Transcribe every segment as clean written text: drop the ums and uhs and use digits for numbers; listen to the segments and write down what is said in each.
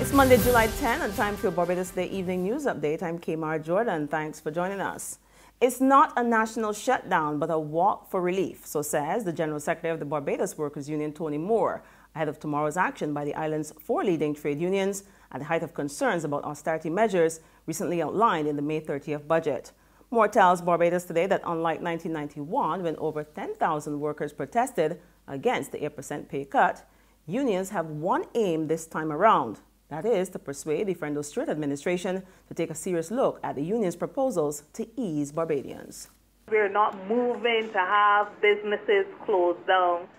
It's Monday, July 10, and time for your Barbados Day Evening News Update. I'm Kmar Jordan. Thanks for joining us. It's not a national shutdown, but a walk for relief, so says the General Secretary of the Barbados Workers Union, Tony Moore, ahead of tomorrow's action by the island's 4 leading trade unions at the height of concerns about austerity measures recently outlined in the May 30th budget. Moore tells Barbados today that unlike 1991, when over 10,000 workers protested against the 8% pay cut, unions have one aim this time around. That is to persuade the Friendo Stewart administration to take a serious look at the union's proposals to ease Barbadians. We're not moving to have businesses closed down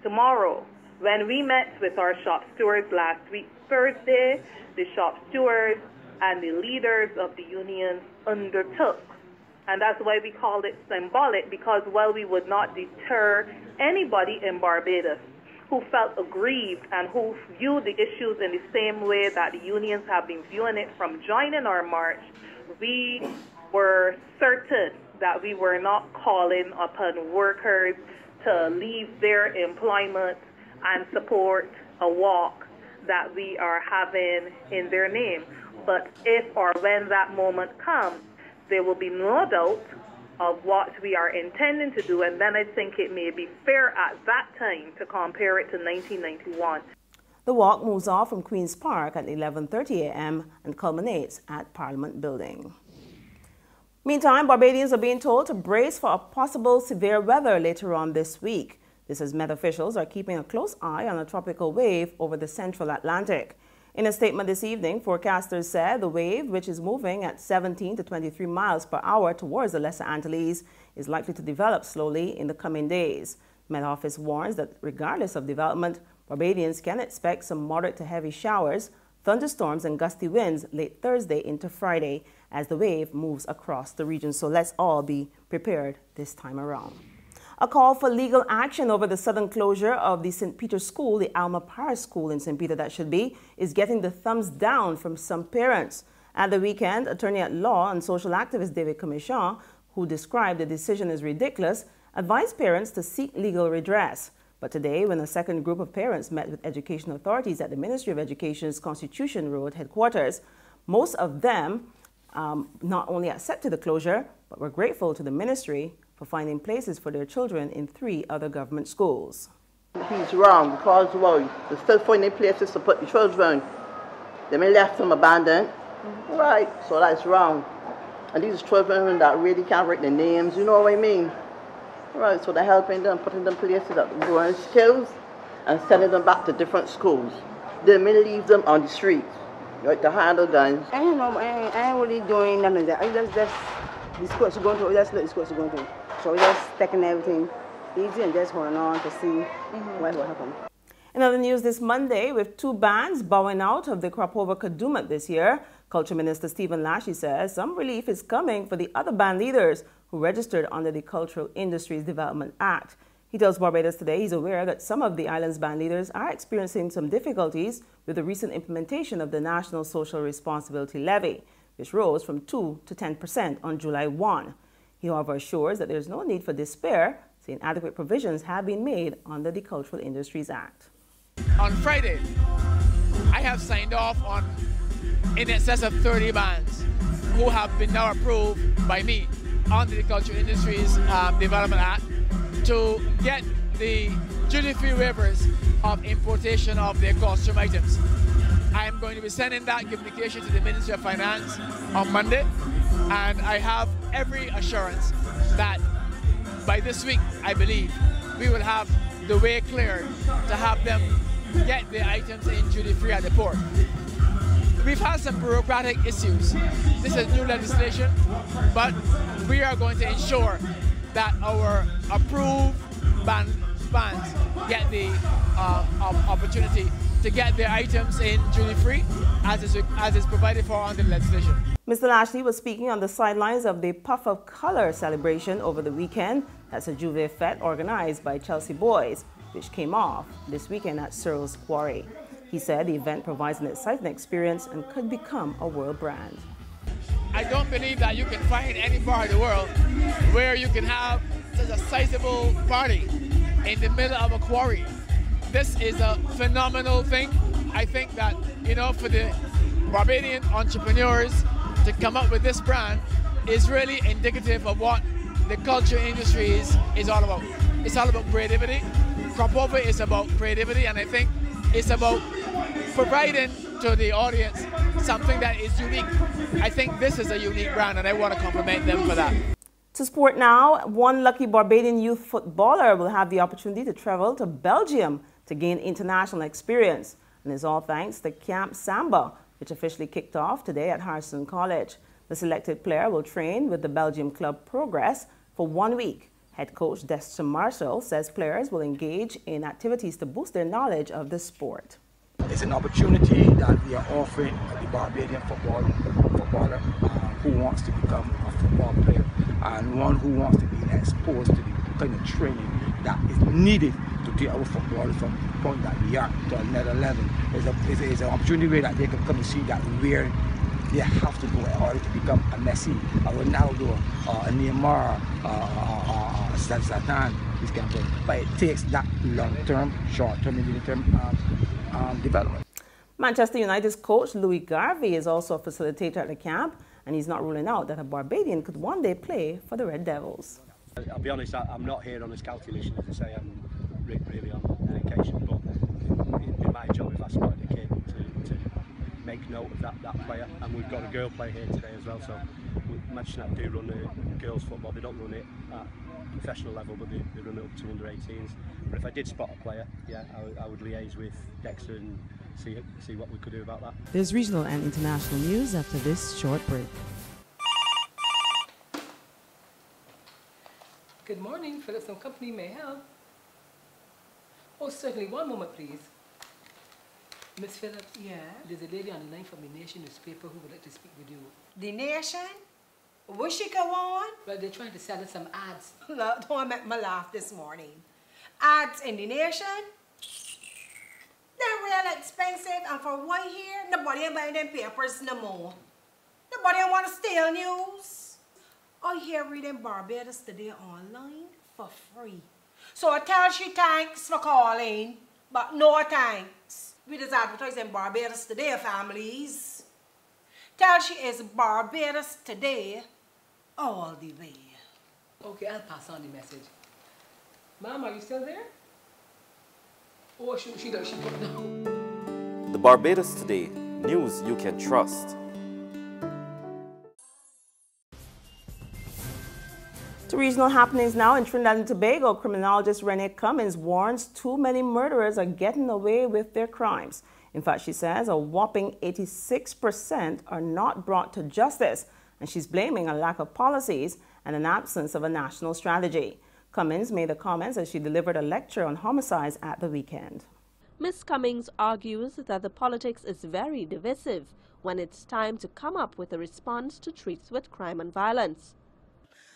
tomorrow. When we met with our shop stewards last week, Thursday, the shop stewards and the leaders of the unions undertook. And that's why we called it symbolic, because while we would not deter anybody in Barbados who felt aggrieved and who viewed the issues in the same way that the unions have been viewing it from joining our march, we were certain that we were not calling upon workers to leave their employment and support a walk that we are having in their name. But if or when that moment comes, there will be no doubt of what we are intending to do, and then I think it may be fair at that time to compare it to 1991. The walk moves off from Queen's Park at 11:30 a.m. and culminates at Parliament Building. Meantime, Barbadians are being told to brace for a possible severe weather later on this week. This as Met officials are keeping a close eye on a tropical wave over the central Atlantic. In a statement this evening, forecasters said the wave, which is moving at 17 to 23 miles per hour towards the Lesser Antilles, is likely to develop slowly in the coming days. Met Office warns that regardless of development, Barbadians can expect some moderate to heavy showers, thunderstorms and gusty winds late Thursday into Friday as the wave moves across the region. So let's all be prepared this time around. A call for legal action over the sudden closure of the St. Peter's School, the Alma Parris School in St. Peter that should be, is getting the thumbs down from some parents. At the weekend, attorney at law and social activist David Commission, who described the decision as ridiculous, advised parents to seek legal redress. But today, when a second group of parents met with education authorities at the Ministry of Education's Constitution Road headquarters, most of them not only accepted the closure, but were grateful to the ministry for finding places for their children in 3 other government schools. He's wrong because why? They're still finding places to put the children. They may left them abandoned. Right, so that's wrong. And these children that really can't write their names, you know what I mean? Right, so they're helping them, putting them places that growing skills and sending them back to different schools. They may leave them on the street, right, to handle guns. I don't know, I ain't really doing nothing like that. I just the school to go to, just let the school to go to. So we're just taking everything easy and just holding on to see what will happen. In other news this Monday, with 2 bands bowing out of the Krapover Kadumat this year, Culture Minister Stephen Lashley says some relief is coming for the other band leaders who registered under the Cultural Industries Development Act. He tells Barbados today he's aware that some of the island's band leaders are experiencing some difficulties with the recent implementation of the National Social Responsibility Levy, which rose from 2 to 10% on July 1. He, however, assures that there is no need for despair, saying adequate provisions have been made under the Cultural Industries Act. On Friday, I have signed off on in excess of 30 bands who have been now approved by me under the Cultural Industries Development Act to get the duty-free waivers of importation of their costume items. I am going to be sending that communication to the Ministry of Finance on Monday, and I have every assurance that by this week, I believe, we will have the way cleared to have them get their items in duty-free at the port. We've had some bureaucratic issues. This is new legislation, but we are going to ensure that our approved bands get the opportunity to get their items in duty-free as is provided for under the legislation. Mr. Lashley was speaking on the sidelines of the Puff of Color celebration over the weekend. That's a Juve Fete organized by Chelsea Boys, which came off this weekend at Searles Quarry. He said the event provides an exciting experience and could become a world brand. I don't believe that you can find any part of the world where you can have such a sizable party in the middle of a quarry. This is a phenomenal thing. I think that, you know, for the Barbadian entrepreneurs to come up with this brand is really indicative of what the culture industry is all about. It's all about creativity. Crop over is about creativity, and I think it's about providing to the audience something that is unique. I think this is a unique brand, and I want to compliment them for that. To sport now, one lucky Barbadian youth footballer will have the opportunity to travel to Belgium to gain international experience. And it's all thanks to Camp Samba, which officially kicked off today at Harrison College. The selected player will train with the Belgium club Progress for 1 week. Head coach Dexter Marshall says players will engage in activities to boost their knowledge of the sport. It's an opportunity that we are offering the Barbadian footballer who wants to become a football player and one who wants to be exposed to the kind of training that is needed to take our football from the point that we are to another level. It's an opportunity where that they can come and see that where they have to go in order to become a Messi, a Ronaldo, a Neymar, a Zlatan, this kind of thing. But it takes that long-term, short-term, and medium-term development. Manchester United's coach Louis Garvey is also a facilitator at the camp, and he's not ruling out that a Barbadian could one day play for the Red Devils. I'll be honest, I'm not here on a scouting mission, as I say, I'm really on education, but it'd be my job if I spotted a kid to make note of that player, and we've got a girl player here today as well, so Manchester United do run the girls football. They don't run it at professional level, but they run it up to under 18s. But if I did spot a player, yeah, I would liaise with Dexter and see what we could do about that. There's regional and international news after this short break. Good morning, Phillips & Company, may I help? Oh, certainly, one moment, please. Miss Phillips? Yeah? There's a lady on the line from the Nation newspaper who would like to speak with you. The Nation? Will she go on? Well, they're trying to sell us some ads. Look, don't make me laugh this morning. Ads in the Nation? They're real expensive, and for 1 year, nobody ain't buying them papers no more. Nobody ain't want to steal news. I hear reading Barbados Today online for free. So I tell she thanks for calling, but no thanks. We just advertising Barbados Today, families. Tell she is Barbados Today all the way. Okay, I'll pass on the message. Mom, are you still there? Oh, she put it down. The Barbados Today, news you can trust. To regional happenings now in Trinidad and Tobago, criminologist Renee Cummins warns too many murderers are getting away with their crimes. In fact, she says a whopping 86% are not brought to justice, and she's blaming a lack of policies and an absence of a national strategy. Cummins made the comments as she delivered a lecture on homicides at the weekend. Ms. Cummins argues that the politics is very divisive when it's time to come up with a response to treats with crime and violence.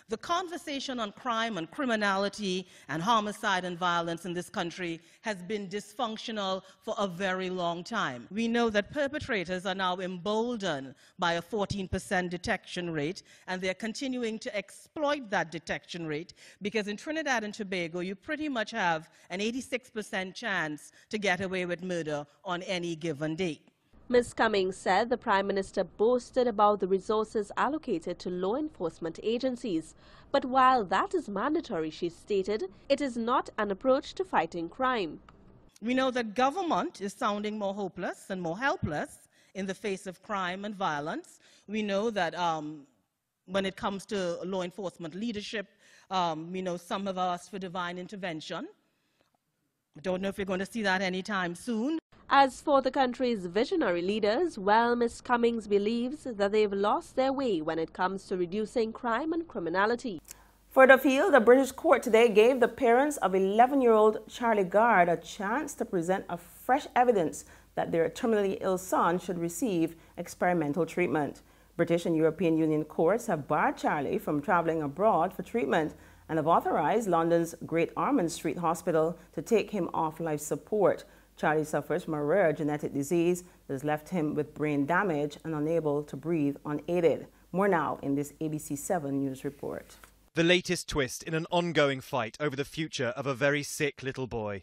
The conversation on crime and criminality and homicide and violence in this country has been dysfunctional for a very long time. We know that perpetrators are now emboldened by a 14% detection rate, and they're continuing to exploit that detection rate because in Trinidad and Tobago, you pretty much have an 86% chance to get away with murder on any given day. Ms. Cummings said the Prime Minister boasted about the resources allocated to law enforcement agencies. But while that is mandatory, she stated, it is not an approach to fighting crime. We know that government is sounding more hopeless and more helpless in the face of crime and violence. We know that when it comes to law enforcement leadership, we know some have asked for divine intervention. I don't know if we're going to see that anytime soon. As for the country's visionary leaders, well, Ms. Cummings believes that they've lost their way when it comes to reducing crime and criminality. Further afield, a British court today gave the parents of 11-year-old Charlie Gard a chance to present a fresh evidence that their terminally ill son should receive experimental treatment. British and European Union courts have barred Charlie from traveling abroad for treatment and have authorized London's Great Ormond Street Hospital to take him off life support. Charlie suffers from a rare genetic disease that has left him with brain damage and unable to breathe unaided. More now in this ABC 7 news report. The latest twist in an ongoing fight over the future of a very sick little boy.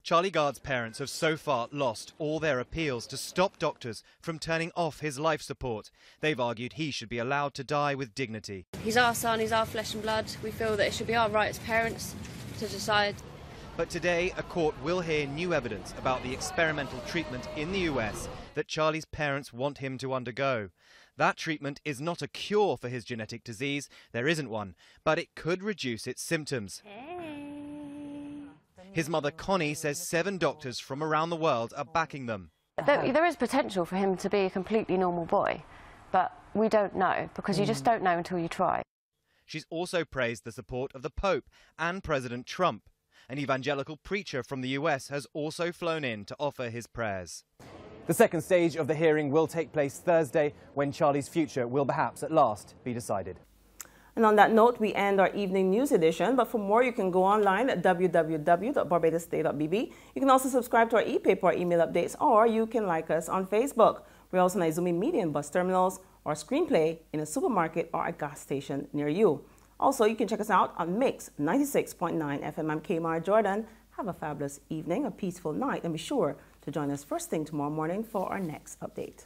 Charlie Gard's parents have so far lost all their appeals to stop doctors from turning off his life support. They've argued he should be allowed to die with dignity. He's our son, he's our flesh and blood. We feel that it should be our right as parents to decide. But today, a court will hear new evidence about the experimental treatment in the US that Charlie's parents want him to undergo. That treatment is not a cure for his genetic disease, there isn't one, but it could reduce its symptoms. His mother Connie says 7 doctors from around the world are backing them. There is potential for him to be a completely normal boy, but we don't know, because you just don't know until you try. She's also praised the support of the Pope and President Trump. An evangelical preacher from the US has also flown in to offer his prayers. The second stage of the hearing will take place Thursday, when Charlie's future will perhaps at last be decided. And on that note, we end our evening news edition. But for more, you can go online at www.barbadosday.bb. You can also subscribe to our e-paper, our email updates, or you can like us on Facebook. We're also on Izumi Media in bus terminals, or Screenplay in a supermarket or a gas station near you. Also, you can check us out on Mix 96.9 FM. I'm Kmar Jordan. Have a fabulous evening, a peaceful night, and be sure to join us first thing tomorrow morning for our next update.